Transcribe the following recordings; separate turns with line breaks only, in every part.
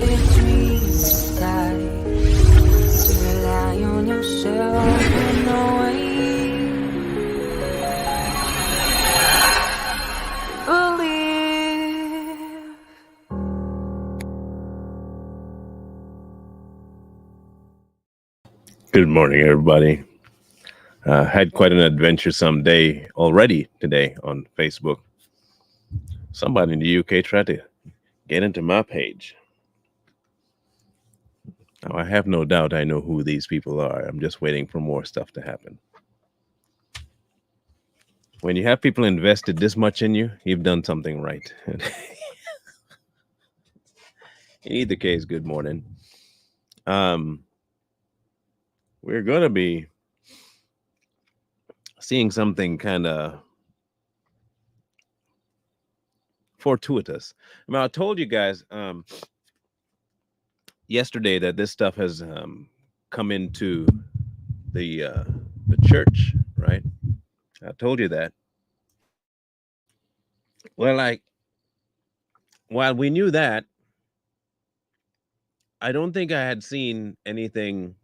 It's me, die. To rely on yourself in no way. Believe.
Good morning, everybody. Had quite an adventuresome day already today on Facebook. Somebody in the UK tried to get into my page. Now, I have no doubt I know who these people are. I'm just waiting for more stuff to happen. When you have people invested this much in you, you've done something right. In either case, good morning. We're going to be seeing something kind of fortuitous. Now, I told you guys yesterday that this stuff has come into the church, right? I told you that. Well, while we knew that, I don't think I had seen anything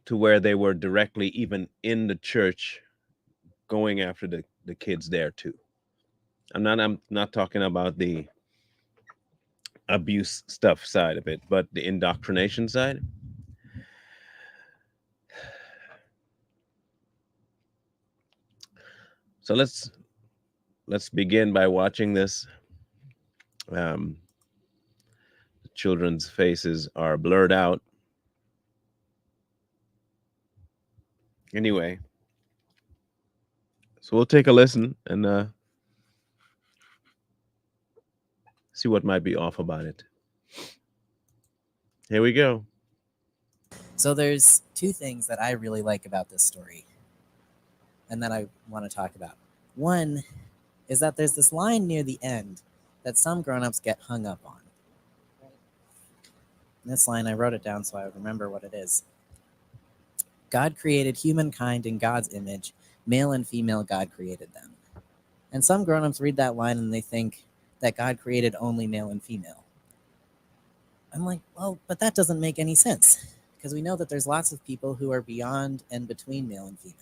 to where they were directly even in the church going after the kids there too. I'm not talking about the abuse stuff side of it, but the indoctrination side. So let's begin by watching this. The children's faces are blurred out. Anyway, so we'll take a listen and see what might be off about it. Here we go.
So there's two things that I really like about this story and that I want to talk about. One is that there's this line near the end that some grown-ups get hung up on. In this line, I wrote it down so I would remember what it is. God created humankind in God's image. Male and female, God created them. And some grown-ups read that line and they think that God created only male and female. I'm like, well, but that doesn't make any sense, because we know that there's lots of people who are beyond and between male and female.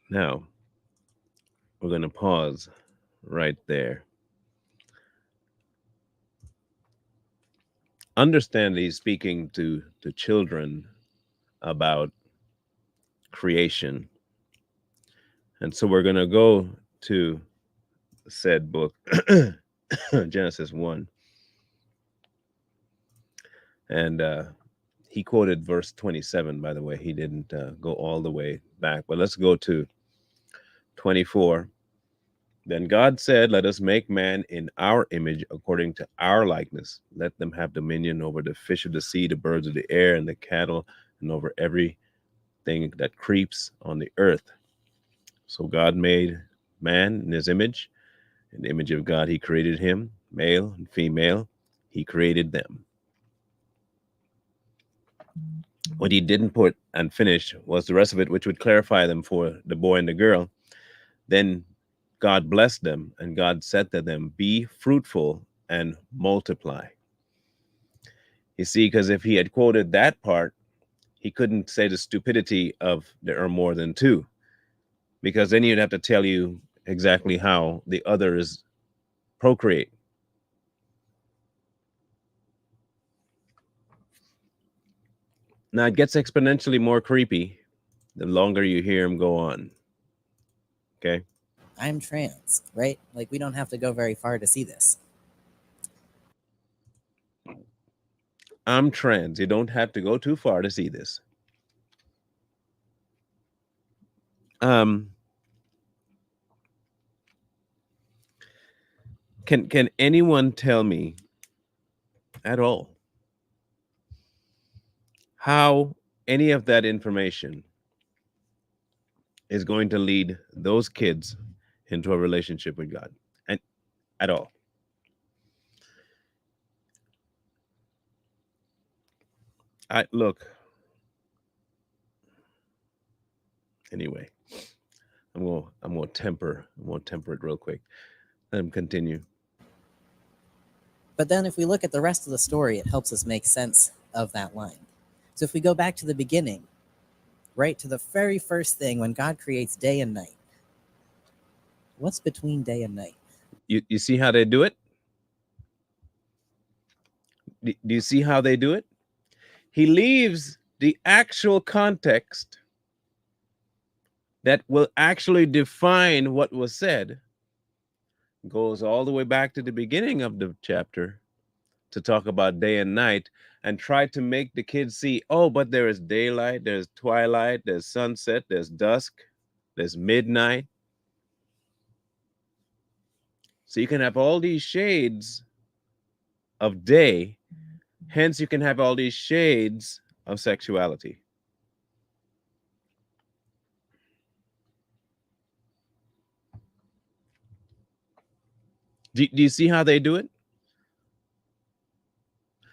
Now, we're going to pause right there. Understand he's speaking to children about creation. And so we're going to go to said book, Genesis 1. And he quoted verse 27, by the way. He didn't go all the way back, but let's go to 24. Then God said, let us make man in our image according to our likeness. Let them have dominion over the fish of the sea, the birds of the air, and the cattle, and over everything that creeps on the earth. So God made man in his image. In the image of God, he created him, male and female. He created them. What he didn't put and finish was the rest of it, which would clarify them for the boy and the girl. Then God blessed them, and God said to them, be fruitful and multiply. You see, because if he had quoted that part, he couldn't say the stupidity of there are more than two, because then he'd have to tell you exactly how the others procreate. Now, it gets exponentially more creepy the longer you hear him go on. Okay?
I'm trans, right? Like, we don't have to go very far to see this.
I'm trans. You don't have to go too far to see this. Can anyone tell me at all how any of that information is going to lead those kids into a relationship with God? And at all? Look. Anyway, I'm gonna temper it real quick. Let him continue.
But then if we look at the rest of the story, it helps us make sense of that line. So if we go back to the beginning, right to the very first thing when God creates day and night, what's between day and night?
You see how they do it? Do you see how they do it? He leaves the actual context that will actually define what was said, goes all the way back to the beginning of the chapter to talk about day and night, and try to make the kids see, oh, but there is daylight, there's twilight, there's sunset, there's dusk, there's midnight. So you can have all these shades of day, hence you can have all these shades of sexuality. Do you see how they do it?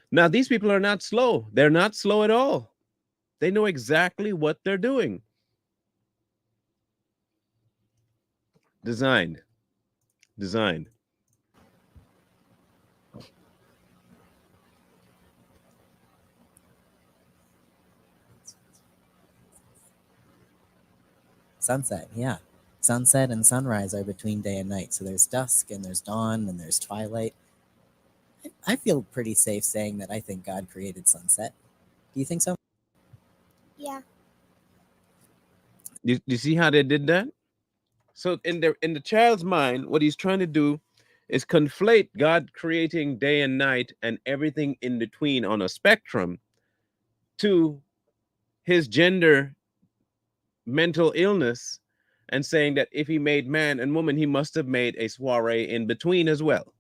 Now, these people are not slow. They're not slow at all. They know exactly what they're doing. Designed.
Sunset, yeah. Sunset and sunrise are between day and night. So there's dusk and there's dawn and there's twilight. I feel pretty safe saying that I think God created sunset. Do you think so?
Yeah.
Do you see how they did that? So in the child's mind, what he's trying to do is conflate God creating day and night and everything in between on a spectrum to his gender mental illness, and saying that if he made man and woman, he must have made a soiree in between as well.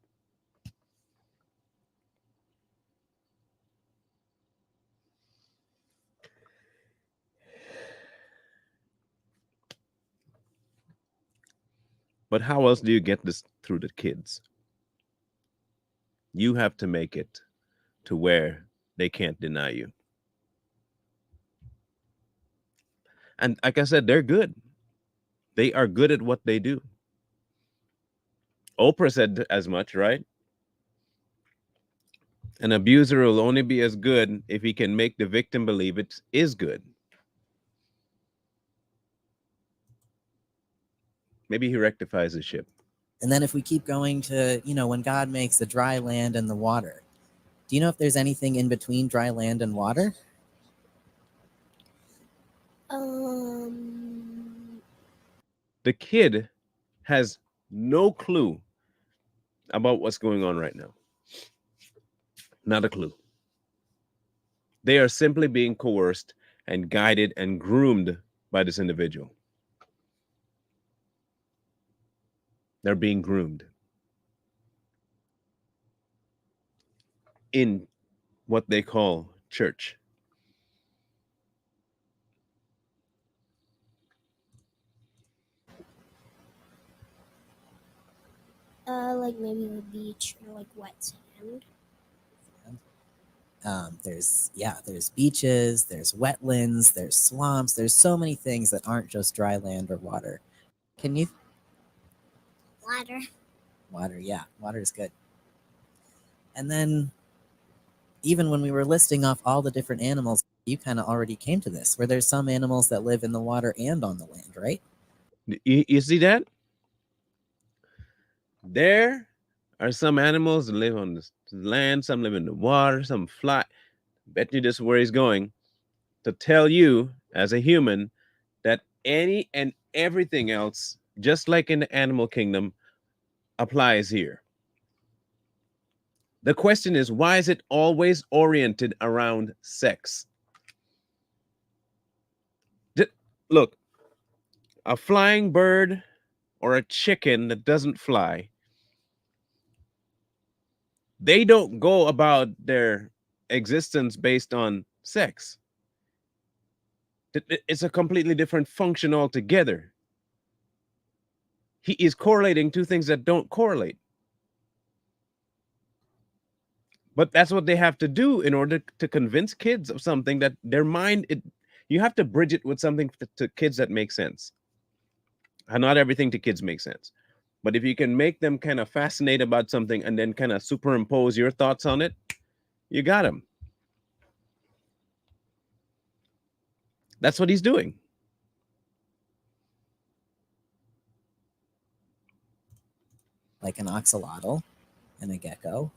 But how else do you get this through the kids? You have to make it to where they can't deny you. And like I said, they're good. They are good at what they do. Oprah said as much, right? An abuser will only be as good if he can make the victim believe it is good. Maybe he rectifies the ship.
And then if we keep going to, when God makes the dry land and the water, do you know if there's anything in between dry land and water?
The kid has no clue about what's going on right now. Not a clue. They are simply being coerced and guided and groomed by this individual. They're being groomed in what they call church.
Like maybe the beach or like wet sand.
There's beaches, there's wetlands, there's swamps, there's so many things that aren't just dry land or water. Can you?
Water.
Water, yeah, water is good. And then even when we were listing off all the different animals, you kind of already came to this, where there's some animals that live in the water and on the land, right?
You see that? There are some animals that live on the land, some live in the water, some fly. Bet you this is where he's going, to tell you as a human that any and everything else, just like in the animal kingdom, applies here. The question is, why is it always oriented around sex? Look, a flying bird or a chicken that doesn't fly, they don't go about their existence based on sex. It's a completely different function altogether. He is correlating two things that don't correlate. But that's what they have to do in order to convince kids of something that their mind, you have to bridge it with something to kids that make sense. And not everything to kids makes sense. But if you can make them kind of fascinated about something and then kind of superimpose your thoughts on it, you got him. That's what he's doing.
Like an axolotl and a gecko.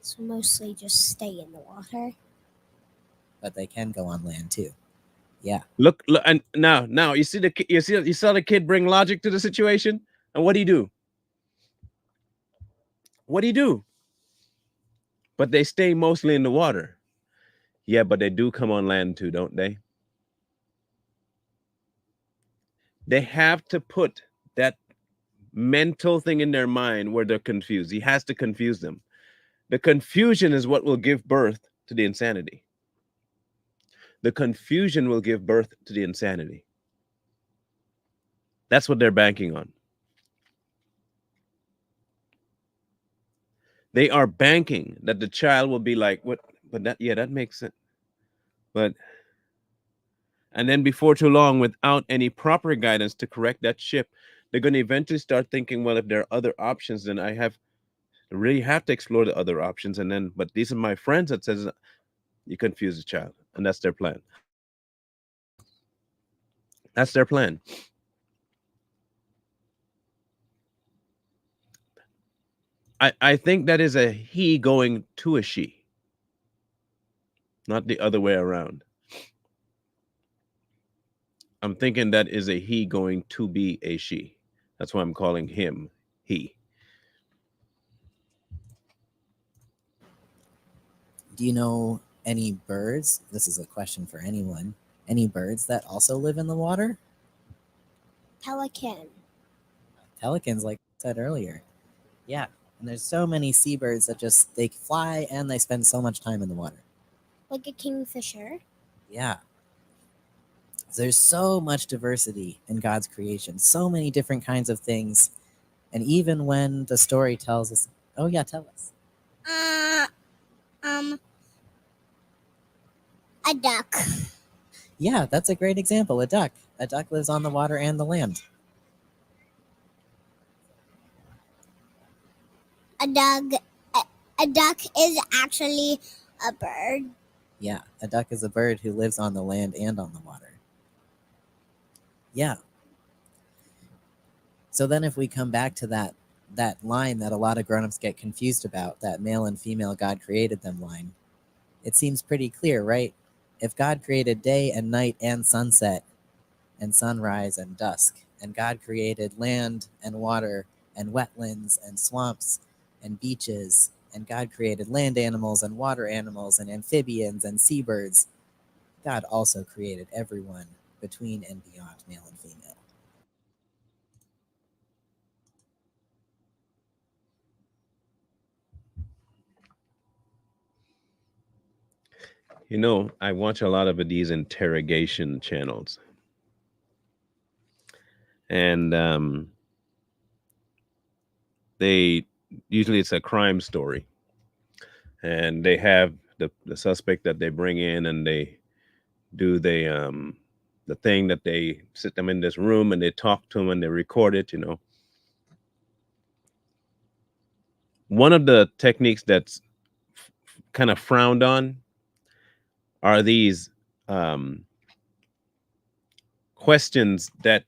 So mostly just stay in the water.
But they can go on land too. Yeah.
Look, and now you see you saw the kid bring logic to the situation, and what do you do? What do you do? But they stay mostly in the water. Yeah, but they do come on land too, don't they? They have to put that mental thing in their mind where they're confused. He has to confuse them. The confusion is what will give birth to the insanity. The confusion will give birth to the insanity. That's what they're banking on. They are banking that the child will be like, what? But that makes sense. But, and then before too long, without any proper guidance to correct that ship, they're going to eventually start thinking, well, if there are other options, then I really have to explore the other options. And then, but these are my friends that says you confuse the child. And that's their plan. That's their plan. I think that is a he going to a she, not the other way around. I'm thinking that is a he going to be a she. That's why I'm calling him he.
Do you know any birds? This is a question for anyone. Any birds that also live in the water?
Pelican.
Pelicans, like I said earlier. Yeah. And there's so many seabirds that just they fly and they spend so much time in the water.
Like a kingfisher.
Yeah. There's so much diversity in God's creation, so many different kinds of things. And even when the story tells us, oh yeah, tell us.
A duck.
Yeah, that's a great example. A duck. A duck lives on the water and the land.
A duck is actually a bird.
Yeah, a duck is a bird who lives on the land and on the water. Yeah. So then if we come back to that line that a lot of grown-ups get confused about, that male and female God created them line, it seems pretty clear, right? If God created day and night and sunset and sunrise and dusk, and God created land and water and wetlands and swamps and beaches, and God created land animals and water animals and amphibians and seabirds, God also created everyone between and beyond male and female.
You know, I watch a lot of these interrogation channels. And they usually it's a crime story. And they have the suspect that they bring in and they do the thing that they sit them in this room and they talk to them and they record it, you know. One of the techniques that's kind of frowned on are these questions that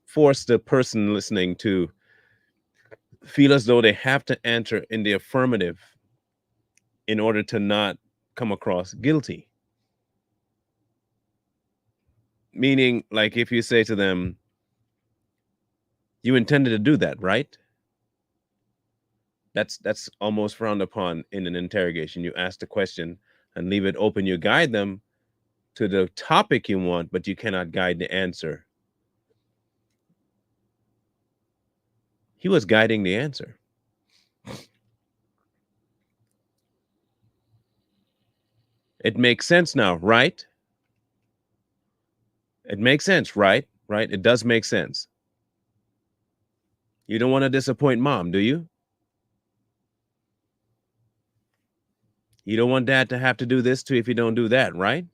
force the person listening to feel as though they have to answer in the affirmative in order to not come across guilty. Meaning, like if you say to them, you intended to do that, right? That's almost frowned upon in an interrogation. You ask the question and leave it open. You guide them to the topic you want, but you cannot guide the answer. He was guiding the answer. It makes sense now, right? It makes sense, right? Right? It does make sense. You don't want to disappoint mom, do you? You don't want dad to have to do this to you if you don't do that, right?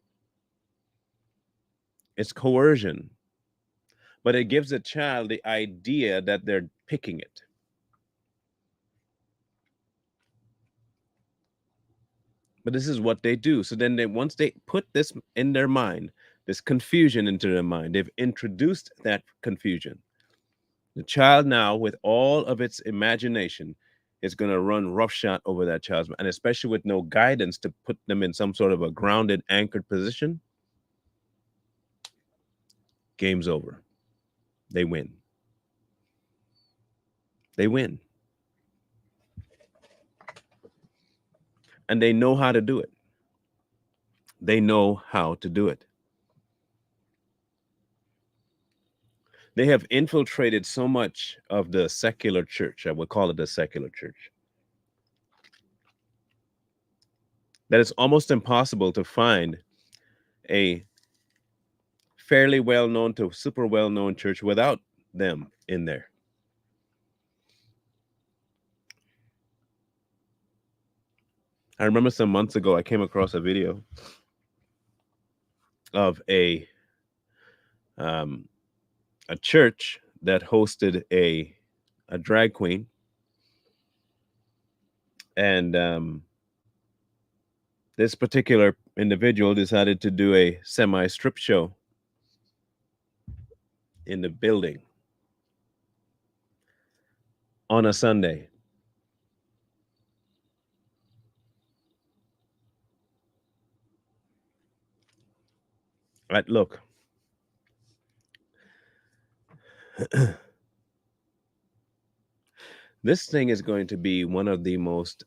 It's coercion. but it gives a child the idea that they're picking it. But this is what they do. So then once they put this in their mind, this confusion into their mind, they've introduced that confusion. The child now, with all of its imagination, is going to run roughshod over that child's, and especially with no guidance to put them in some sort of a grounded, anchored position, game's over. They win. They win. And they know how to do it. They know how to do it. They have infiltrated so much of the secular church, I would call it the secular church, that it's almost impossible to find a fairly well-known to super well-known church without them in there. I remember some months ago, I came across a video of a church that hosted a drag queen, and this particular individual decided to do a semi-strip show in the building on a Sunday. Right, look. This thing is going to be one of the most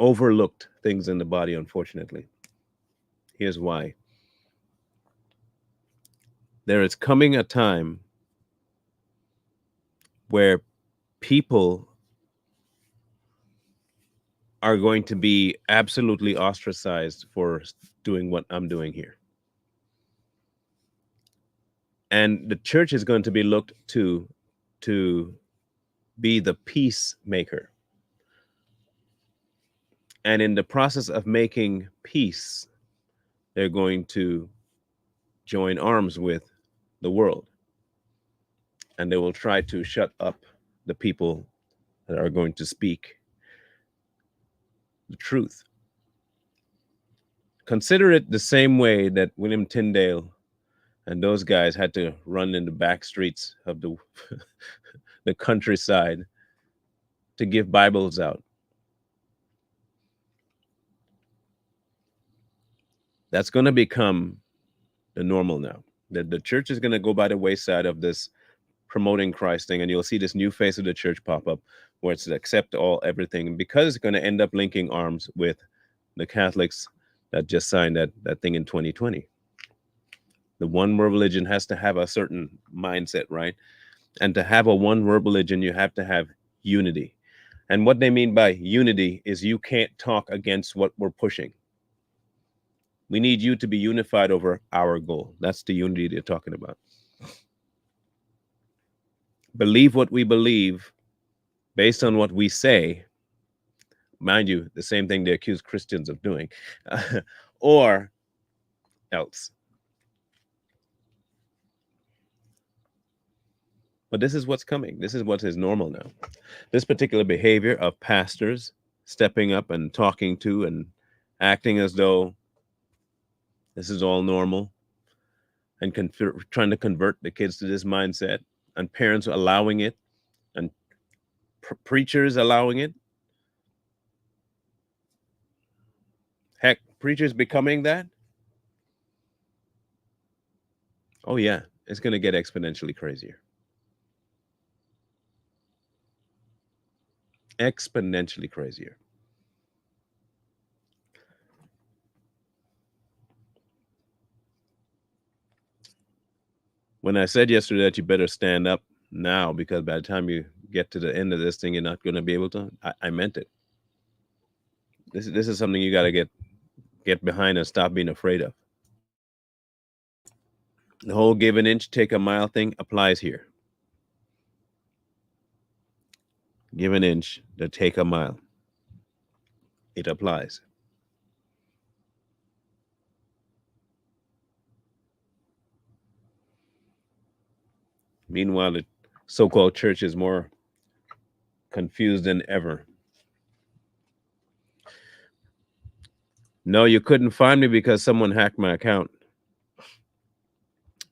overlooked things in the body, unfortunately. Here's why. There is coming a time where people are going to be absolutely ostracized for doing what I'm doing here. And the church is going to be looked to be the peacemaker. And in the process of making peace, they're going to join arms with the world. And they will try to shut up the people that are going to speak the truth. Consider it the same way that William Tyndale and those guys had to run in the back streets of the the countryside to give Bibles out. That's going to become the normal now. The church is going to go by the wayside of this promoting Christ thing, and you'll see this new face of the church pop up where it's accept everything, because it's going to end up linking arms with the Catholics that just signed that thing in 2020. The one world religion has to have a certain mindset, right? And to have a one world religion, you have to have unity. And what they mean by unity is you can't talk against what we're pushing. We need you to be unified over our goal. That's the unity they're talking about. Believe what we believe based on what we say. Mind you, the same thing they accuse Christians of doing, or else. But this is what's coming. This is what is normal now. This particular behavior of pastors stepping up and talking to and acting as though this is all normal, and trying to convert the kids to this mindset, and parents allowing it, and preachers allowing it. Heck, preachers becoming that. Oh yeah, it's going to get exponentially crazier. Exponentially crazier. When I said yesterday that you better stand up now, because by the time you get to the end of this thing, you're not going to be able to, I meant it. This is something you got to get behind and stop being afraid of. The whole give an inch, take a mile thing applies here. Give an inch to take a mile. It applies. Meanwhile, the so-called church is more confused than ever. No, you couldn't find me because someone hacked my account.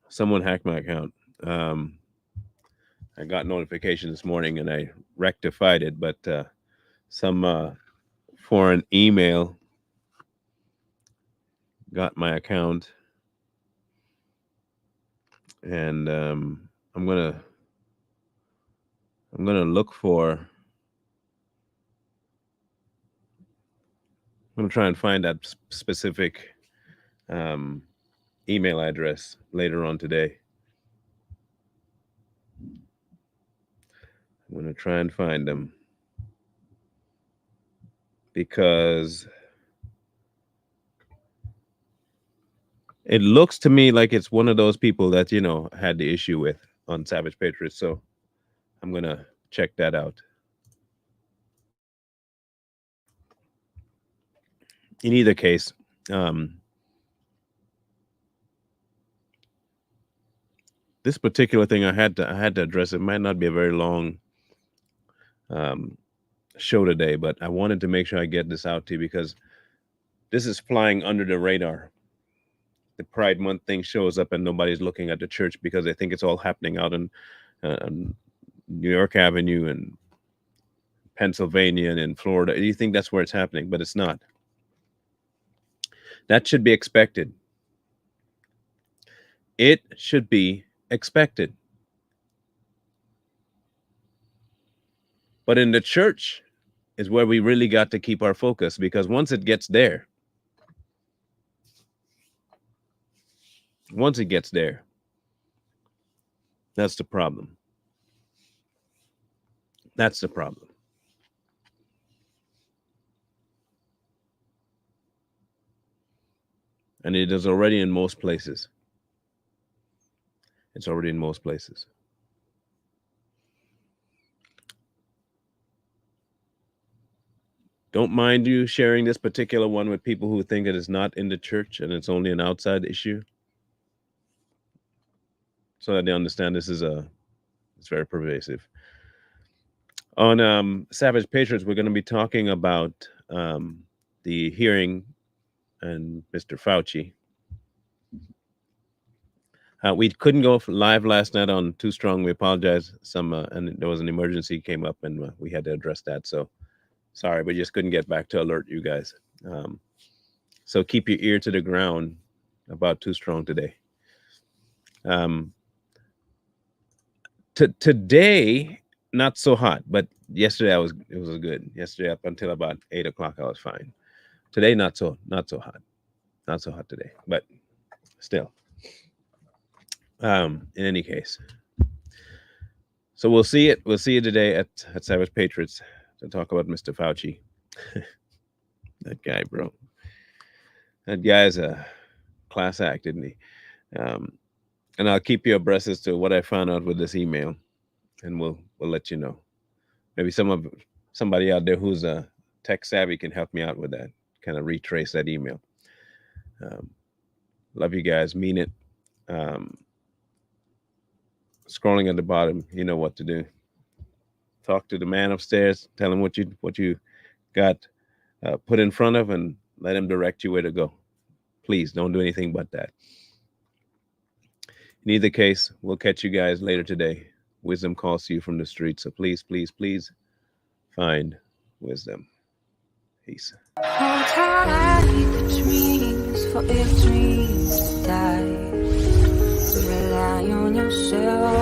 Someone hacked my account. I got notification this morning and I rectified it, but some foreign email got my account, and I'm gonna look for. I'm gonna try and find that specific email address later on today. I'm gonna try and find them because it looks to me like it's one of those people that, you know, had the issue with on Savage Patriots. So I'm gonna check that out. In either case, this particular thing I had to address. It might not be a very long show today, but I wanted to make sure I get this out to you because this is flying under the radar. The Pride Month thing shows up and nobody's looking at the church because they think it's all happening out in New York Avenue and Pennsylvania and in Florida. You think that's where it's happening, but it's not. That should be expected. It should be expected. But in the church is where we really got to keep our focus, because once it gets there, that's the problem. That's the problem. And it is already in most places. It's already in most places. Don't mind you sharing this particular one with people who think it is not in the church and it's only an outside issue, so that they understand this is it's very pervasive. On Savage Patriots, we're going to be talking about the hearing and Mr. Fauci. We couldn't go live last night on Too Strong. We apologize. And there was an emergency came up and we had to address that. So sorry, but just couldn't get back to alert you guys. So keep your ear to the ground about Too Strong today. Today, not so hot, but yesterday it was good. Yesterday up until about 8 o'clock, I was fine. Today, not so hot. Not so hot today, but still. In any case, so we'll see it. We'll see you today at Savage Patriots to talk about Mr. Fauci. That guy, bro. That guy's a class act, isn't he? And I'll keep you abreast as to what I found out with this email, and we'll let you know. Maybe somebody out there who's tech savvy can help me out with that, kind of retrace that email. Love you guys, mean it. Scrolling at the bottom, you know what to do. Talk to the man upstairs, tell him what you got put in front of, and let him direct you where to go. Please don't do anything but that. In either case, we'll catch you guys later today. Wisdom calls to you from the streets, so please, please, please find wisdom. Peace.
Hold tight the dreams, for if dreams die, rely on yourself.